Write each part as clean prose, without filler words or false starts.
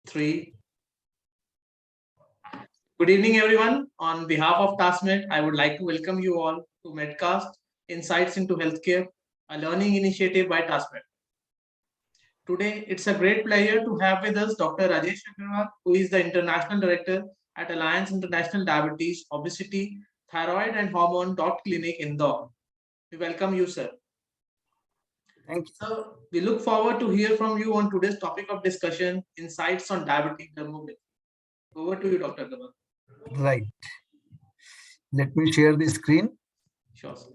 Three. Good evening, everyone. On behalf of TaskMed, I would like to welcome you all to Medcast Insights into Healthcare, a learning initiative by TaskMed. Today, it's a great pleasure to have with us Dr. Rajesh Agarwal, who is the International Director at Alliance International Diabetes, Obesity, Thyroid and Hormone Clinic Indore. We welcome you, sir. Thank you. So, we look forward to hear from you on today's topic of discussion, insights on diabetic dermopathy. Over to you, Dr. Agarwal. Right. Let me share the screen. Sure, sir.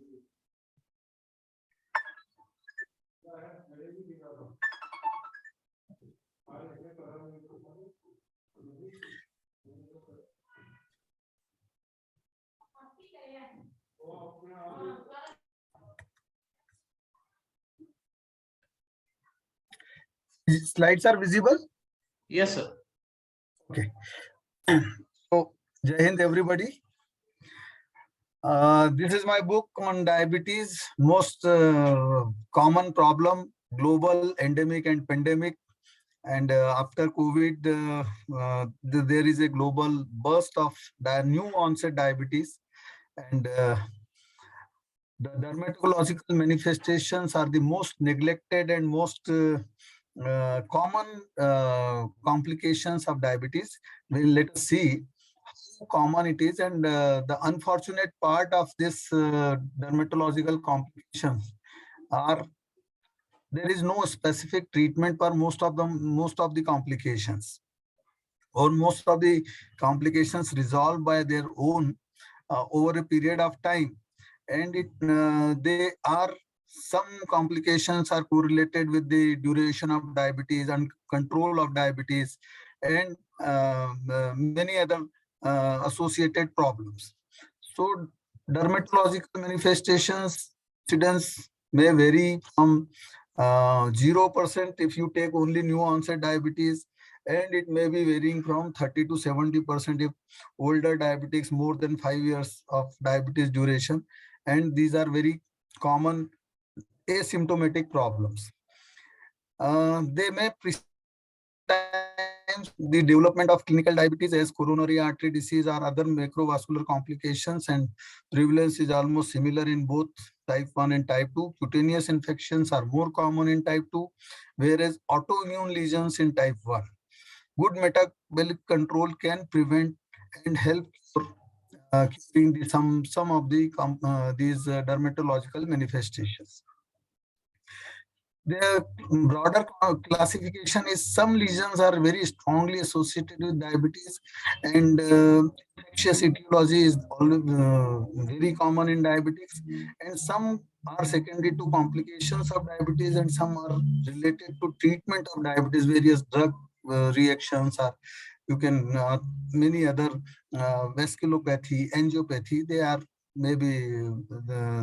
Slides are visible? Yes, sir. Okay. So, Jai Hind, everybody. This is my book on diabetes, most common problem, global, endemic and pandemic. And after COVID, there is a global burst of new onset diabetes. And the dermatological manifestations are the most neglected and most common complications of diabetes. Well, let us see how common it is, and the unfortunate part of this dermatological complications are there is no specific treatment for most of the complications, or most of the complications resolve by their own over a period of time, and they are some complications are correlated with the duration of diabetes and control of diabetes, and many other associated problems. So dermatological manifestations incidence may vary from 0% if you take only new onset diabetes, and it may be varying from 30 to 70% if older diabetics, more than 5 years of diabetes duration, and these are very common asymptomatic problems. They may times the development of clinical diabetes as coronary artery disease or other macrovascular complications, and prevalence is almost similar in both type 1 and type 2. Cutaneous infections are more common in type 2, whereas autoimmune lesions in type 1. Good metabolic control can prevent and help curing some of these dermatological manifestations. The broader classification is some lesions are very strongly associated with diabetes, and infectious etiology is very common in diabetics, and some are secondary to complications of diabetes, and some are related to treatment of diabetes, various drug reactions, or you can many other vasculopathy, angiopathy. They are maybe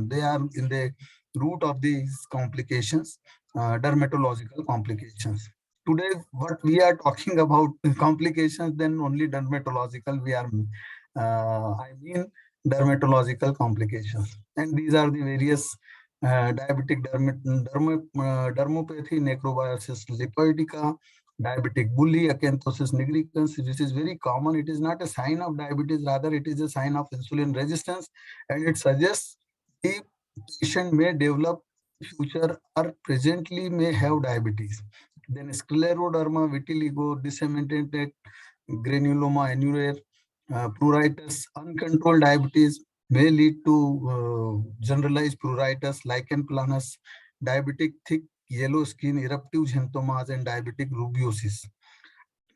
they are in the root of these complications. Dermatological complications. Today, what we are talking about complications, then only dermatological. I mean dermatological complications, and these are the various diabetic dermopathy, necrobiosis lipoidica, diabetic bully, acanthosis nigricans. This is very common. It is not a sign of diabetes, rather it is a sign of insulin resistance, and it suggests the patient may develop future or presently may have diabetes. Then scleroderma, vitiligo, disseminated granuloma annulare, pruritus, uncontrolled diabetes may lead to generalized pruritus, lichen planus, diabetic thick yellow skin, eruptive xanthomas, and diabetic rubeosis.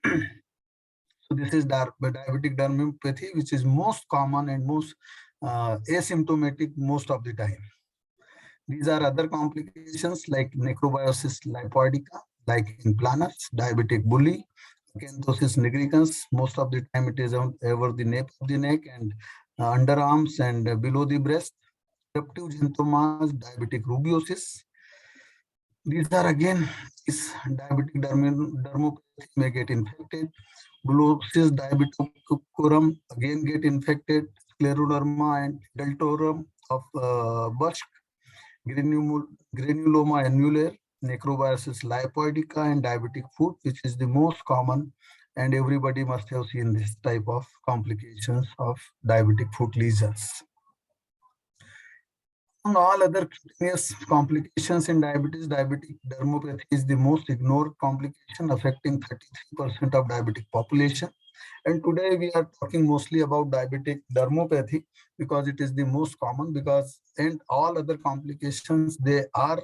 So this is diabetic dermopathy, which is most common and most asymptomatic most of the time. These are other complications like necrobiosis lipoidica, like in planus, diabetic bully, acanthosis nigricans. Most of the time it is over the nape of the neck and underarms and below the breast. Eruptive xanthomas, diabetic rubeosis. These are again, this diabetic dermopathy may get infected. Bulosis diabeticorum again get infected. Scleroderma and deltorum of Busch, granuloma annulare, necrobiosis lipoidica, and diabetic foot, which is the most common and everybody must have seen this type of complications of diabetic foot lesions. Among all other cutaneous complications in diabetes, diabetic dermopathy is the most ignored complication, affecting 33% of diabetic population. And today we are talking mostly about diabetic dermopathy because it is the most common, because and all other complications, they are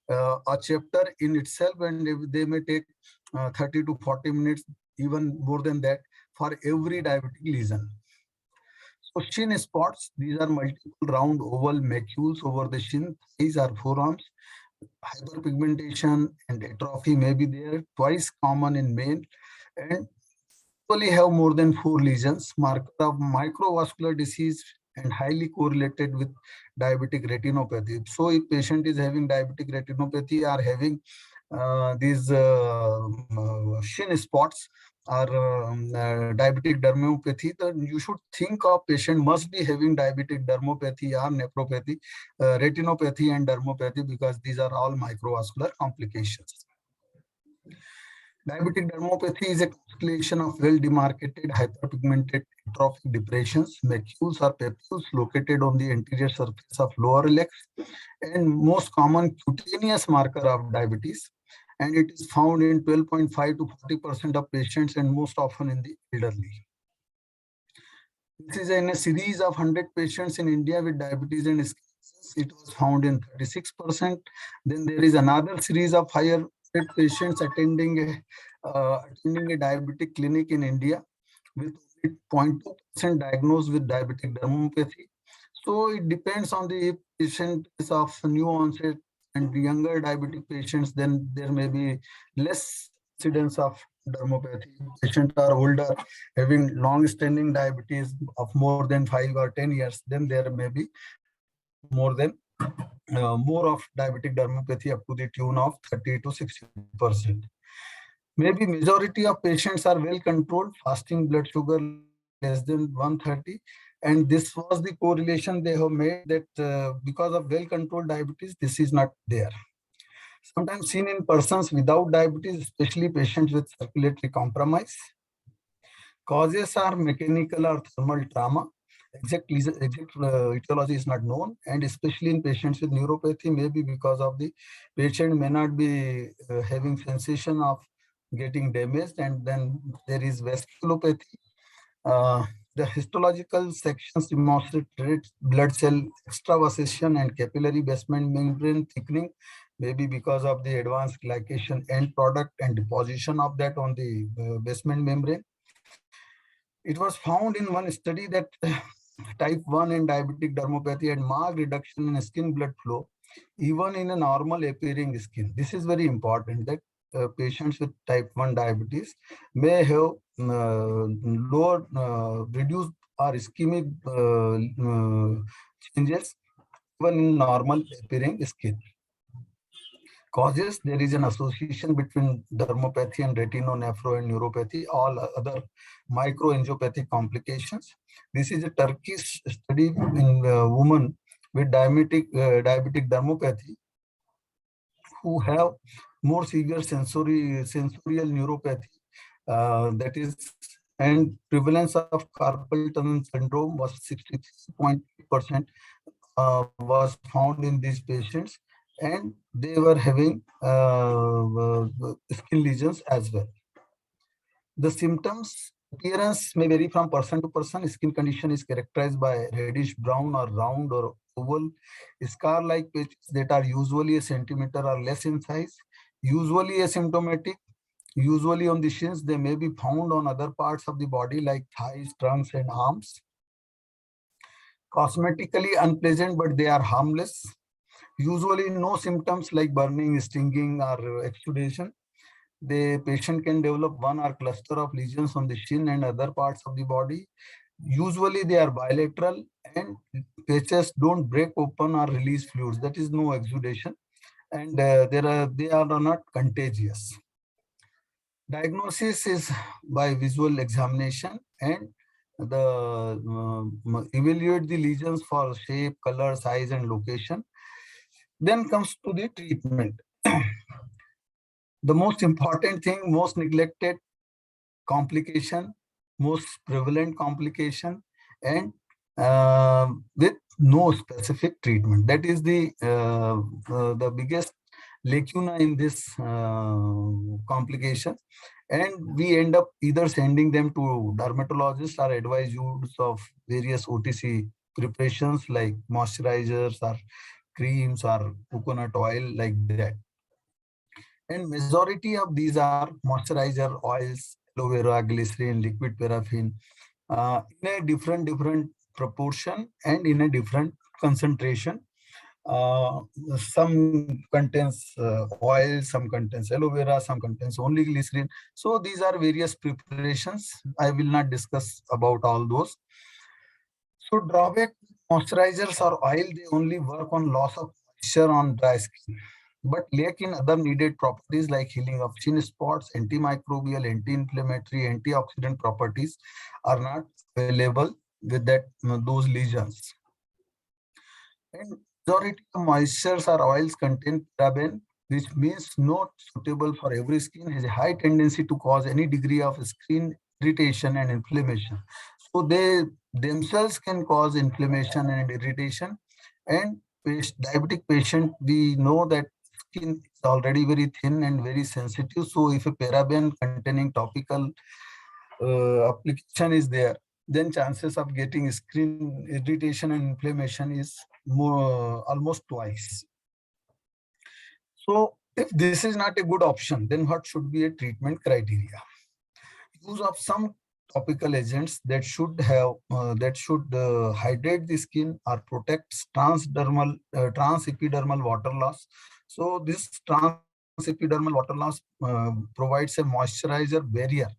a chapter in itself, and they may take 30 to 40 minutes, even more than that, for every diabetic lesion. So shin spots, these are multiple round oval macules over the shin, thighs or forearms. Hyperpigmentation and atrophy may be there, twice common in men, and usually have more than 4 lesions, marker of microvascular disease and highly correlated with diabetic retinopathy. So if patient is having diabetic retinopathy or having these shin spots or diabetic dermopathy, then you should think of patient must be having diabetic dermopathy or nephropathy, retinopathy and dermopathy, because these are all microvascular complications. Diabetic dermopathy is a constellation of well-demarcated hyperpigmented atrophic depressions, macules or papules located on the anterior surface of lower legs, and most common cutaneous marker of diabetes. And it is found in 12.5 to 40% of patients, and most often in the elderly. This is in a series of 100 patients in India with diabetes and skin disease. It was found in 36%. Then there is another series of higher patients attending a diabetic clinic in India with 0.2% diagnosed with diabetic dermopathy. So it depends on the patient is of new onset and younger diabetic patients, then there may be less incidence of dermopathy. Patients are older, having long-standing diabetes of more than 5 or 10 years, then there may be more of diabetic dermopathy up to the tune of 30 to 60%. Maybe majority of patients are well controlled, fasting blood sugar less than 130, and this was the correlation they have made that because of well controlled diabetes, this is not there. Sometimes seen in persons without diabetes, especially patients with circulatory compromise. Causes are mechanical or thermal trauma. Exact etiology is not known, and especially in patients with neuropathy, maybe because of the patient may not be having sensation of getting damaged, and then there is vasculopathy. The histological sections demonstrate blood cell extravasation and capillary basement membrane thickening, maybe because of the advanced glycation end product and deposition of that on the basement membrane. It was found in one study that type 1 and diabetic dermopathy had marked reduction in skin blood flow, even in a normal appearing skin. This is very important, that patients with type 1 diabetes may have lower, reduced or ischemic changes even in normal appearing skin. Causes, there is an association between dermopathy and retinonephro and neuropathy, all other microangiopathic complications. This is a Turkish study in women with diabetic dermopathy who have more severe sensorial neuropathy, that is, and prevalence of carpal tunnel syndrome was 63.8%, was found in these patients, and they were having skin lesions as well. The symptoms appearance may vary from person to person. Skin condition is characterized by reddish brown or round or oval scar-like patches that are usually a centimeter or less in size, usually asymptomatic. Usually on the shins, they may be found on other parts of the body like thighs, trunks, and arms. Cosmetically unpleasant, but they are harmless. Usually no symptoms like burning, stinging, or exudation. The patient can develop one or cluster of lesions on the shin and other parts of the body. Usually they are bilateral, and patches don't break open or release fluids. That is no exudation, and they are not contagious. Diagnosis is by visual examination, and evaluate the lesions for shape, color, size, and location. Then comes to the treatment. The most important thing, most neglected, complication, most prevalent complication, and with no specific treatment. That is the biggest lacuna in this complication. And we end up either sending them to dermatologists or advise use of various OTC preparations like moisturizers or creams or coconut oil like that. And majority of these are moisturizer oils, aloe vera, glycerin, liquid paraffin, in a different proportion and in a different concentration. Uh, some contains oil, some contains aloe vera, some contains only glycerin. So these are various preparations. I will not discuss about all those. So drawback, moisturizers or oil, they only work on loss of moisture on dry skin, but lack in other needed properties like healing of skin spots, antimicrobial, anti-inflammatory, antioxidant properties are not available with those lesions. And majority of moistures or oils contain paraben, which means not suitable for every skin, has a high tendency to cause any degree of skin irritation and inflammation. So they themselves can cause inflammation and irritation. And diabetic patient, we know that skin is already very thin and very sensitive. So if a paraben containing topical application is there, then chances of getting skin irritation and inflammation is more, almost twice. So if this is not a good option, then what should be a treatment criteria? Use of some topical agents that should have hydrate the skin or protect transepidermal water loss. So this transepidermal water loss provides a moisturizer barrier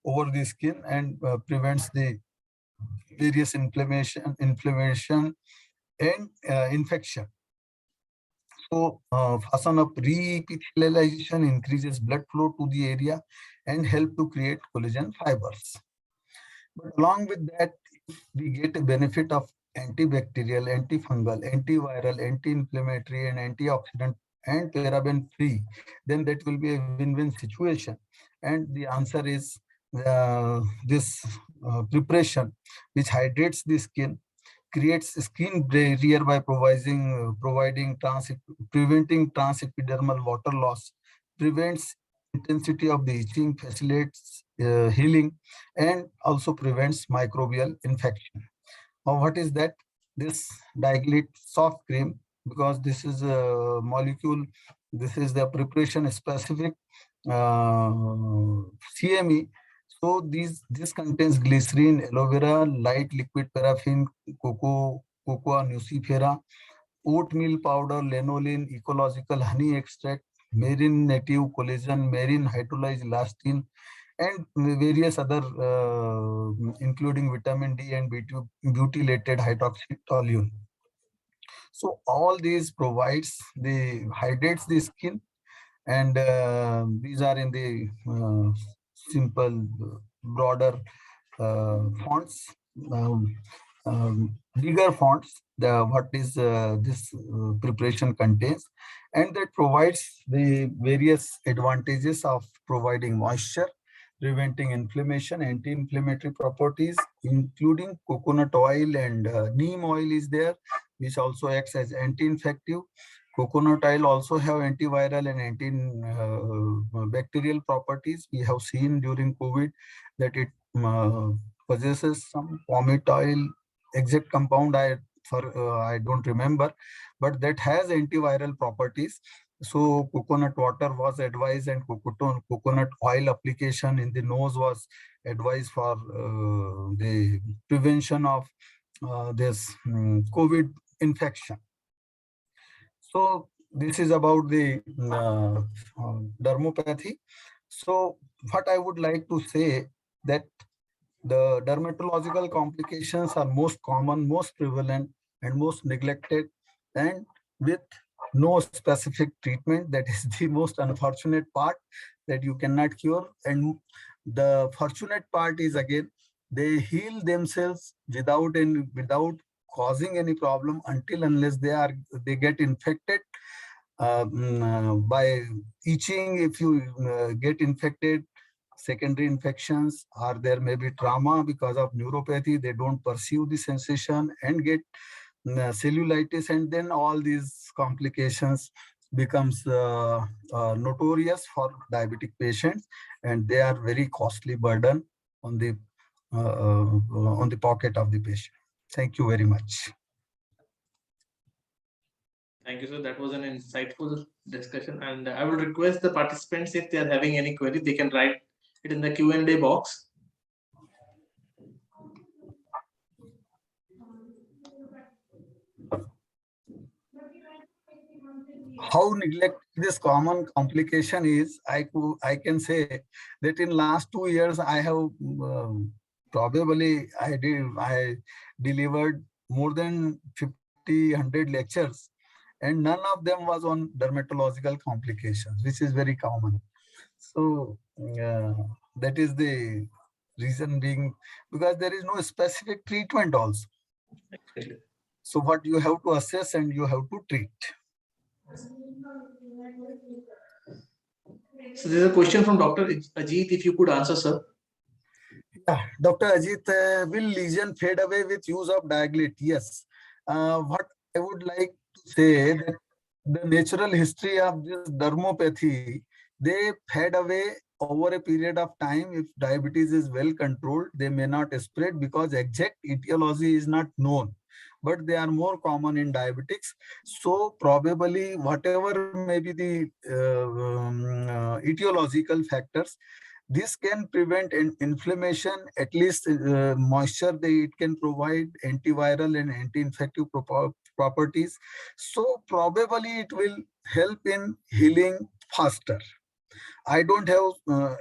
over the skin and prevents the various inflammation and infection. So fasten up re-epithelialization increases blood flow to the area and help to create collagen fibers. But along with that, if we get a benefit of antibacterial, antifungal, antiviral, anti-inflammatory, and antioxidant and paraben free, then that will be a win-win situation. And the answer is this preparation, which hydrates the skin, creates skin barrier by preventing transepidermal water loss, prevents intensity of the itching, facilitates healing, and also prevents microbial infection. Now, what is that? This Diglite soft cream, because this is a molecule, this is the preparation specific CME. So this contains glycerin, aloe vera, light liquid paraffin, cocoa nucifera, oatmeal powder, lanolin, ecological honey extract, marine native collagen, marine hydrolyzed elastin, and various other, including vitamin D and butylated hydroxytoluene. So all these provides hydrates the skin, and these are in the simple, broader fonts, bigger fonts, what is this preparation contains, and that provides the various advantages of providing moisture, preventing inflammation, anti-inflammatory properties, including coconut oil and neem oil is there, which also acts as anti-infective. Coconut oil also have antiviral and antibacterial properties. We have seen during COVID that it possesses some vomit oil, exact compound I don't remember, but that has antiviral properties. So coconut water was advised, and coconut oil application in the nose was advised for the prevention of this COVID infection. So this is about the dermopathy. So what I would like to say, that the dermatological complications are most common, most prevalent, and most neglected, and with no specific treatment. That is the most unfortunate part, that you cannot cure. And the fortunate part is, again, they heal themselves without causing any problem, until unless they get infected by itching. If you get infected, secondary infections, or there may be trauma because of neuropathy. They don't perceive the sensation and get cellulitis, and then all these complications becomes notorious for diabetic patients, and they are very costly burden on the pocket of the patient. Thank you very much. Thank you, sir. That was an insightful discussion, and I would request the participants, if they are having any query, they can write it in the Q&A box. How neglect this common complication is, I can say that in last 2 years I have probably I delivered more than 100 lectures, and none of them was on dermatological complications, which is very common. So that is the reason being, because there is no specific treatment also. So what you have to assess and you have to treat. So there's a question from Dr. Ajit, if you could answer, sir. Yeah, Dr. Ajit, will lesion fade away with use of Diaglit? Yes. What I would like to say that the natural history of this dermopathy, they fade away over a period of time. If diabetes is well controlled, they may not spread because exact etiology is not known, but they are more common in diabetics. So probably whatever may be the etiological factors, this can prevent inflammation, at least moisture. It can provide antiviral and anti-infective properties. So probably it will help in healing faster. I don't have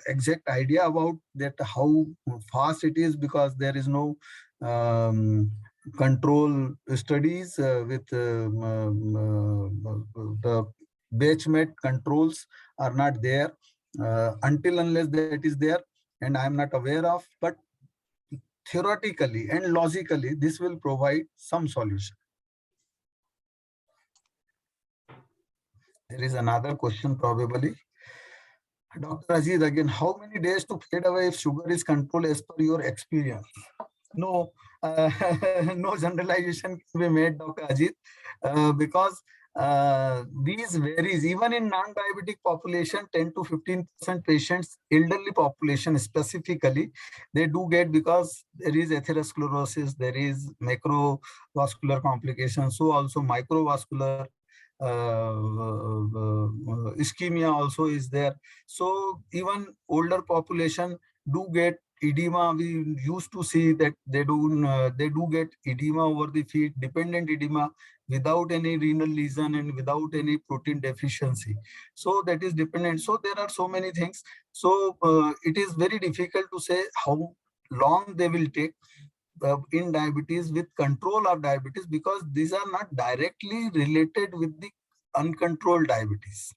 exact idea about that how fast it is, because there is no control studies with the batchmate controls are not there. Until unless that is there, and I am not aware of, but theoretically and logically this will provide some solution. There is another question probably. Dr. Aziz, again, how many days to fade away if sugar is controlled as per your experience? No, no generalization can be made, Dr. Ajit, because these varies. Even in non-diabetic population, 10 to 15% patients, elderly population specifically, they do get, because there is atherosclerosis, there is macrovascular complications, so also microvascular ischemia also is there. So even older population do get edema. We used to see that they do get edema over the feet, dependent edema, without any renal lesion and without any protein deficiency. So that is dependent. So there are so many things. So it is very difficult to say how long they will take in diabetes with control of diabetes, because these are not directly related with the uncontrolled diabetes.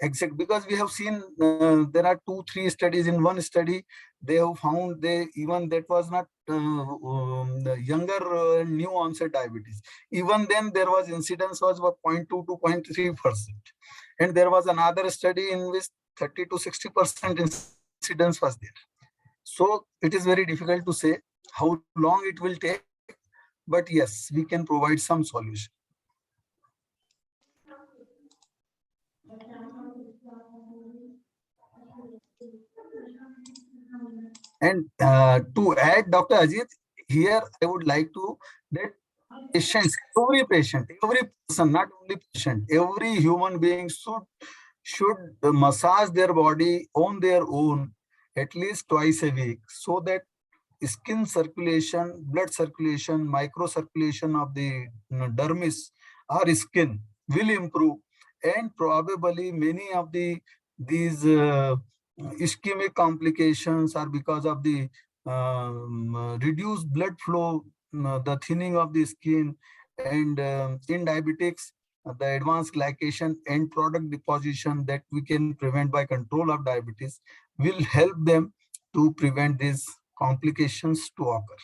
Exactly, because we have seen there are 2-3 studies. In one study, they have found even that was not the younger new onset diabetes. Even then, there was incidence was 0.2 to 0.3%, and there was another study in which 30 to 60% incidence was there. So it is very difficult to say how long it will take, but yes, we can provide some solution. And to add, Dr. Ajit, here I would like to that patients, every patient, every person, not only patient, every human being should massage their body on their own at least twice a week, so that skin circulation, blood circulation, microcirculation of the dermis or skin will improve, and probably many of these ischemic complications are because of the reduced blood flow, the thinning of the skin, and in diabetics, the advanced glycation end product deposition that we can prevent by control of diabetes will help them to prevent these complications to occur.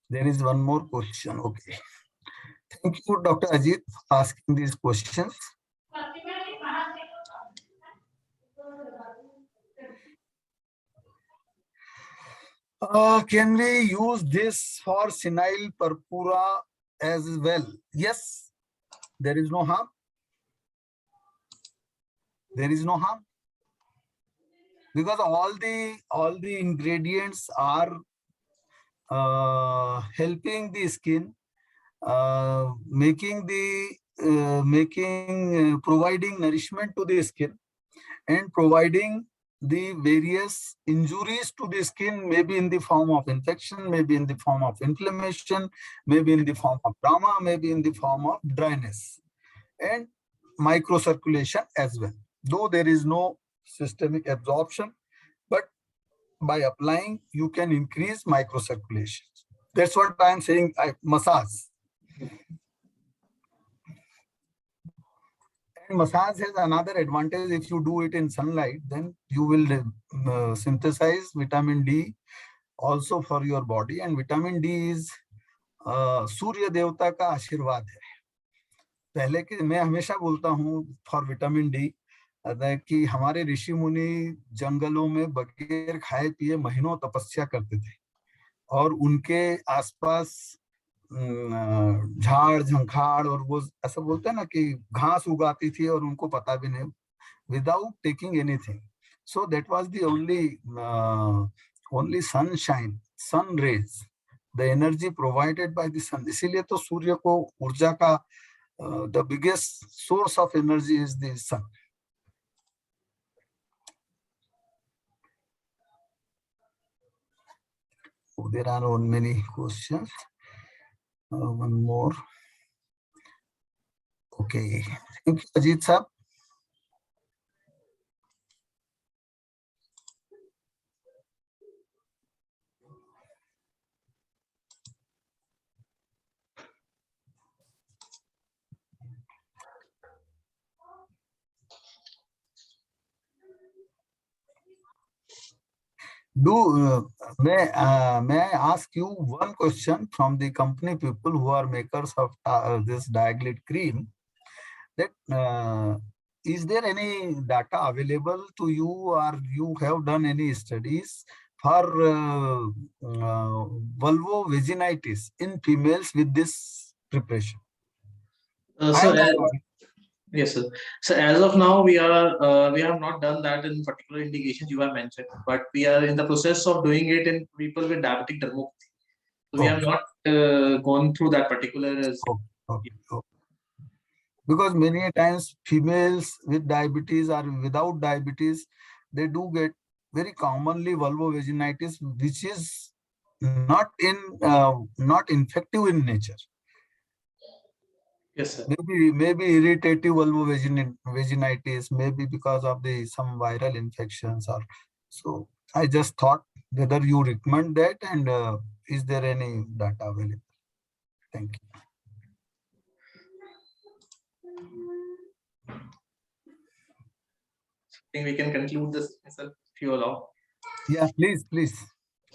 There is one more question. Okay. Thank you, Dr. Ajit, for asking these questions. Can we use this for senile purpura as well? Yes, there is no harm. There is no harm because all the ingredients are helping the skin, providing nourishment to the skin and providing the various injuries to the skin, maybe in the form of infection, maybe in the form of inflammation, maybe in the form of trauma, maybe in the form of dryness and microcirculation as well. Though there is no systemic absorption, but by applying, you can increase microcirculation. That's what I am saying, massage. And massage has another advantage. If you do it in sunlight, then you will synthesize vitamin D also for your body. And vitamin D is सूर्य देवता का आशीर्वाद है. पहले के मैं हमेशा बोलता हूँ फॉर विटामिन डी कि हमारे ऋषि मुनि जंगलों में बगैर खाए पिए महीनों तपस्या करते थे और उनके आसपास झाड़ झंखाड़ और वो ऐसा बोलते हैं ना कि घास उगाती थी और उनको पता भी नहीं, without taking anything. So that was the only sunshine, sun rays, the energy provided by the sun. इसीलिए तो सूर्य को ऊर्जा का the biggest source of energy is the sun. There are many questions. One more. Okay. Thank you, Ajit sir. May I ask you one question from the company people who are makers of this Diaglid cream? That is there any data available to you, or you have done any studies for vulvovaginitis in females with this preparation? Yes, sir. So as of now, we have not done that in particular indications you have mentioned, but we are in the process of doing it in people with diabetic dermopathy. So we have not gone through that particular. Okay. Because many times females with diabetes or without diabetes, they do get very commonly vulvovaginitis, which is not infective in nature. Yes, sir. Maybe irritative vulvovaginitis, maybe because of some viral infections or so. I just thought whether you recommend that, and is there any data available? Thank you. I think we can conclude this, sir, if you allow. Yeah, please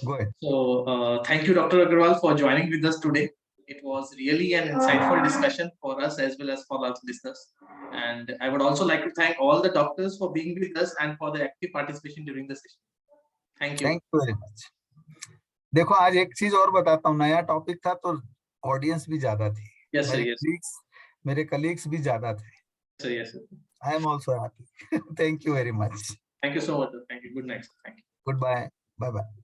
go ahead. So thank you, Dr. Agarwal, for joining with us today. It was really an insightful discussion for us as well as for our listeners. And I would also like to thank all the doctors for being with us and for the active participation during the session. Thank you. Thank you very much. देखो आज एक चीज और बताता हूँ, नया topic था तो ऑडियंस भी ज्यादा थी. Yes, sir, yes. मेरे कलीग्स भी ज्यादा थे. Yes, sir. I am also happy. Thank you very much. Thank you so much. Thank you. Good night. Thank you. Goodbye. Bye-bye.